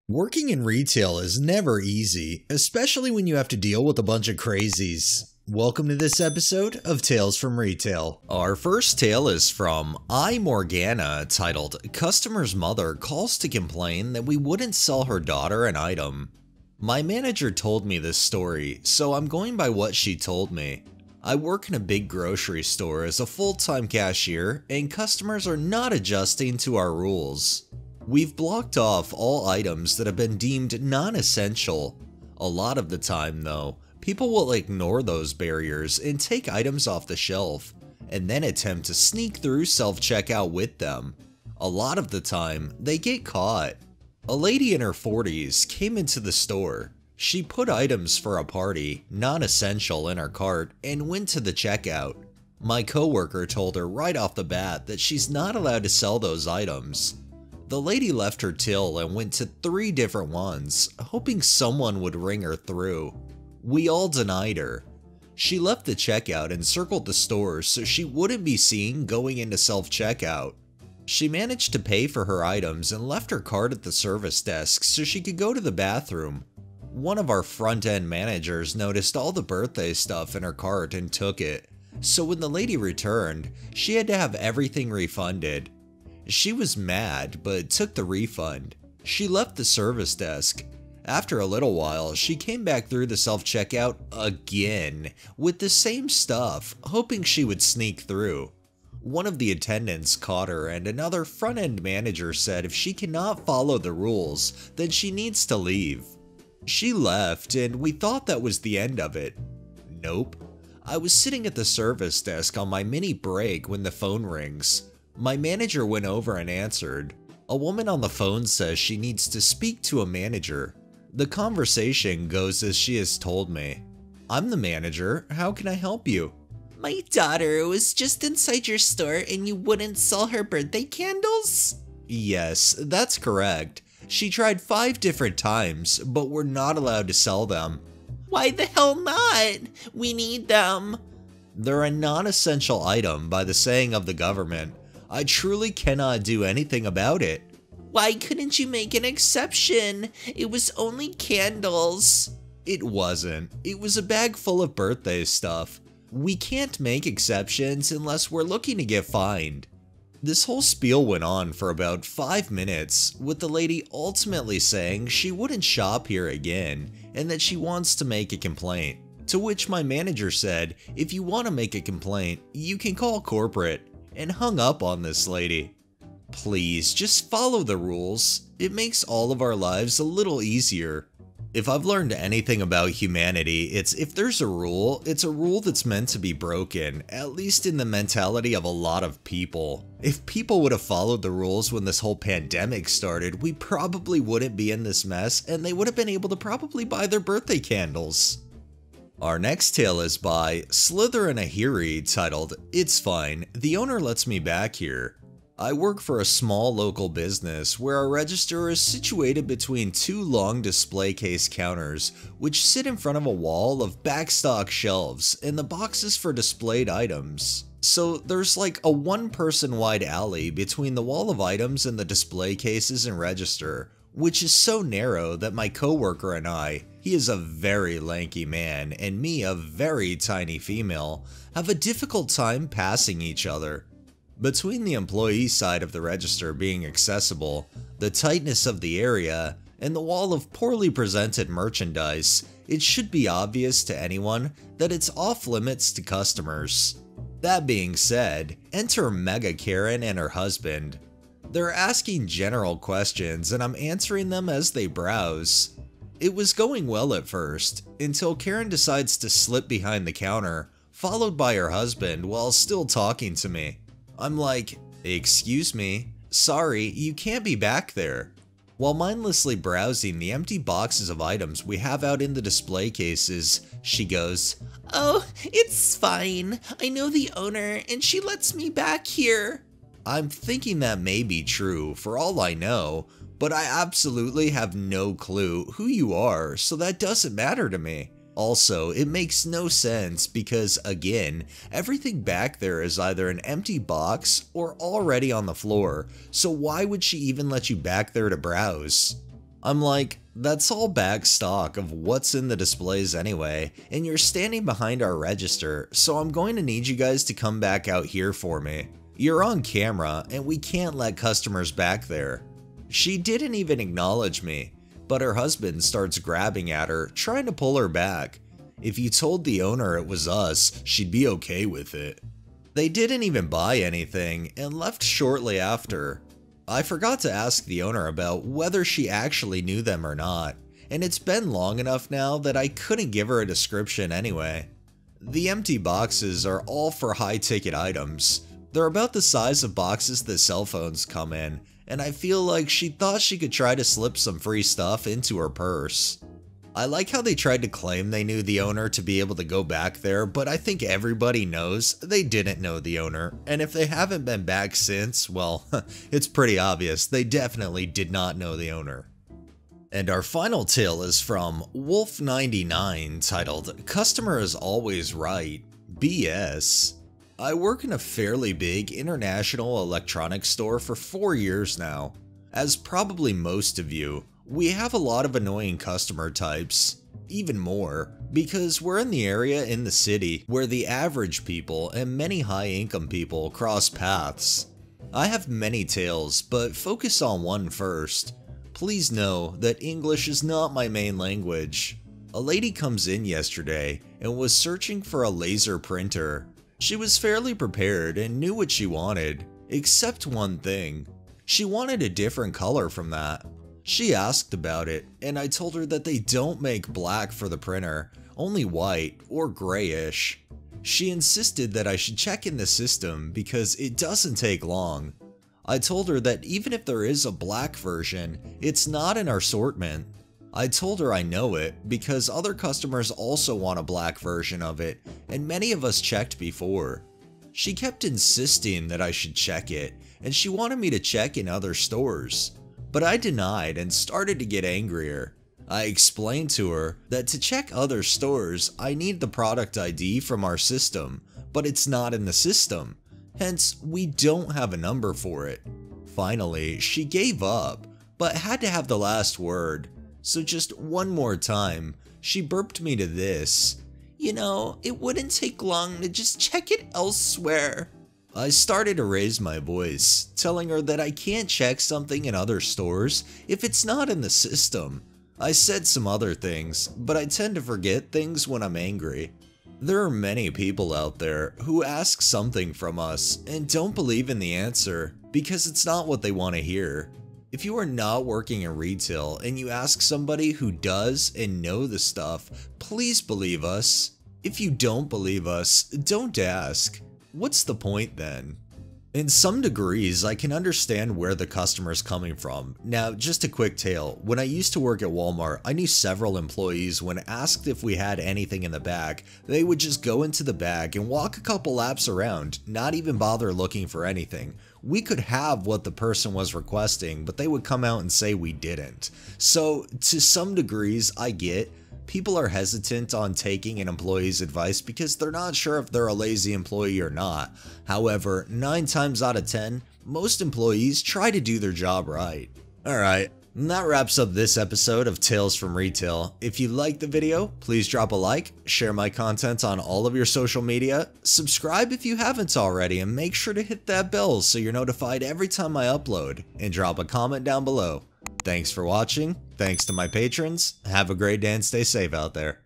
Working in retail is never easy, especially when you have to deal with a bunch of crazies. Welcome to this episode of Tales from Retail. Our first tale is from Morgana, titled "Customer's Mother Calls to Complain That We Wouldn't Sell Her Daughter an Item." My manager told me this story, so I'm going by what she told me. I work in a big grocery store as a full-time cashier, and customers are not adjusting to our rules. We've blocked off all items that have been deemed non-essential. A lot of the time though, people will ignore those barriers and take items off the shelf, and then attempt to sneak through self-checkout with them. A lot of the time, they get caught. A lady in her 40s came into the store. She put items for a party, non-essential, in her cart and went to the checkout. My coworker told her right off the bat that she's not allowed to sell those items. The lady left her till and went to 3 different ones, hoping someone would ring her through. We all denied her. She left the checkout and circled the store so she wouldn't be seen going into self-checkout. She managed to pay for her items and left her card at the service desk so she could go to the bathroom. One of our front-end managers noticed all the birthday stuff in her cart and took it, so when the lady returned, she had to have everything refunded. She was mad, but took the refund. She left the service desk. After a little while, she came back through the self-checkout again, with the same stuff, hoping she would sneak through. One of the attendants caught her, and another front-end manager said if she cannot follow the rules, then she needs to leave. She left, and we thought that was the end of it. Nope. I was sitting at the service desk on my mini break when the phone rings. My manager went over and answered. A woman on the phone says she needs to speak to a manager. The conversation goes as she has told me. "I'm the manager, how can I help you?" "My daughter was just inside your store and you wouldn't sell her birthday candles?" "Yes, that's correct. She tried 5 different times, but we're not allowed to sell them." "Why the hell not? We need them." "They're a non-essential item by the saying of the government. I truly cannot do anything about it." "Why couldn't you make an exception? It was only candles." "It wasn't. It was a bag full of birthday stuff. We can't make exceptions unless we're looking to get fined." This whole spiel went on for about 5 minutes, with the lady ultimately saying she wouldn't shop here again and that she wants to make a complaint. To which my manager said, "If you want to make a complaint, you can call corporate," and hung up on this lady. Please, just follow the rules. It makes all of our lives a little easier. If I've learned anything about humanity, it's if there's a rule, it's a rule that's meant to be broken, at least in the mentality of a lot of people. If people would have followed the rules when this whole pandemic started, we probably wouldn't be in this mess, and they would have been able to probably buy their birthday candles. Our next tale is by Slither and Ahiri, titled "It's Fine, the owner lets me back here." I work for a small local business where our register is situated between 2 long display case counters, which sit in front of a wall of backstock shelves and the boxes for displayed items. So there's like a 1-person wide alley between the wall of items and the display cases and register, which is so narrow that my coworker and I, he is a very lanky man and me a very tiny female, have a difficult time passing each other. Between the employee side of the register being accessible, the tightness of the area, and the wall of poorly presented merchandise, it should be obvious to anyone that it's off limits to customers. That being said, enter Mega Karen and her husband. They're asking general questions and I'm answering them as they browse. It was going well at first, until Karen decides to slip behind the counter, followed by her husband while still talking to me. I'm like, "Excuse me, sorry, you can't be back there." While mindlessly browsing the empty boxes of items we have out in the display cases, she goes, "Oh, it's fine. I know the owner and she lets me back here." I'm thinking that may be true for all I know, but I absolutely have no clue who you are, so that doesn't matter to me. Also, it makes no sense because, again, everything back there is either an empty box or already on the floor, so why would she even let you back there to browse? I'm like, that's all back stock of what's in the displays anyway, and you're standing behind our register, so I'm going to need you guys to come back out here for me. You're on camera, and we can't let customers back there. She didn't even acknowledge me, but her husband starts grabbing at her, trying to pull her back. If you told the owner it was us, she'd be okay with it. They didn't even buy anything, and left shortly after. I forgot to ask the owner about whether she actually knew them or not, and it's been long enough now that I couldn't give her a description anyway. The empty boxes are all for high-ticket items. They're about the size of boxes that cell phones come in, and I feel like she thought she could try to slip some free stuff into her purse. I like how they tried to claim they knew the owner to be able to go back there, but I think everybody knows they didn't know the owner, and if they haven't been back since, well, it's pretty obvious they definitely did not know the owner. And our final tale is from Wolf99, titled, "Customer is Always Right, BS." I work in a fairly big international electronics store for 4 years now. As probably most of you, we have a lot of annoying customer types, even more, because we're in the area in the city where the average people and many high-income people cross paths. I have many tales, but focus on one first. Please know that English is not my main language. A lady comes in yesterday and was searching for a laser printer. She was fairly prepared and knew what she wanted, except one thing. She wanted a different color from that. She asked about it, and I told her that they don't make black for the printer, only white or grayish. She insisted that I should check in the system because it doesn't take long. I told her that even if there is a black version, it's not in our assortment. I told her I know it because other customers also want a black version of it, and many of us checked before. She kept insisting that I should check it, and she wanted me to check in other stores. But I denied and started to get angrier. I explained to her that to check other stores, I need the product ID from our system, but it's not in the system. Hence, we don't have a number for it. Finally, she gave up, but had to have the last word. So just one more time, she burped me to this. You know, it wouldn't take long to just check it elsewhere. I started to raise my voice, telling her that I can't check something in other stores if it's not in the system. I said some other things, but I tend to forget things when I'm angry. There are many people out there who ask something from us and don't believe in the answer because it's not what they want to hear. If you are not working in retail and you ask somebody who does and know the stuff, please believe us. If you don't believe us, don't ask. What's the point then? In some degrees, I can understand where the customer's coming from. Now, just a quick tale. When I used to work at Walmart, I knew several employees when asked if we had anything in the bag, they would just go into the bag and walk a couple laps around, not even bother looking for anything. We could have what the person was requesting, but they would come out and say we didn't. So, to some degrees, I get people are hesitant on taking an employee's advice because they're not sure if they're a lazy employee or not. However, 9 times out of 10, most employees try to do their job right. Alright, and that wraps up this episode of Tales from Retail. If you liked the video, please drop a like, share my content on all of your social media, subscribe if you haven't already, and make sure to hit that bell so you're notified every time I upload, and drop a comment down below. Thanks for watching, thanks to my patrons, have a great day and stay safe out there.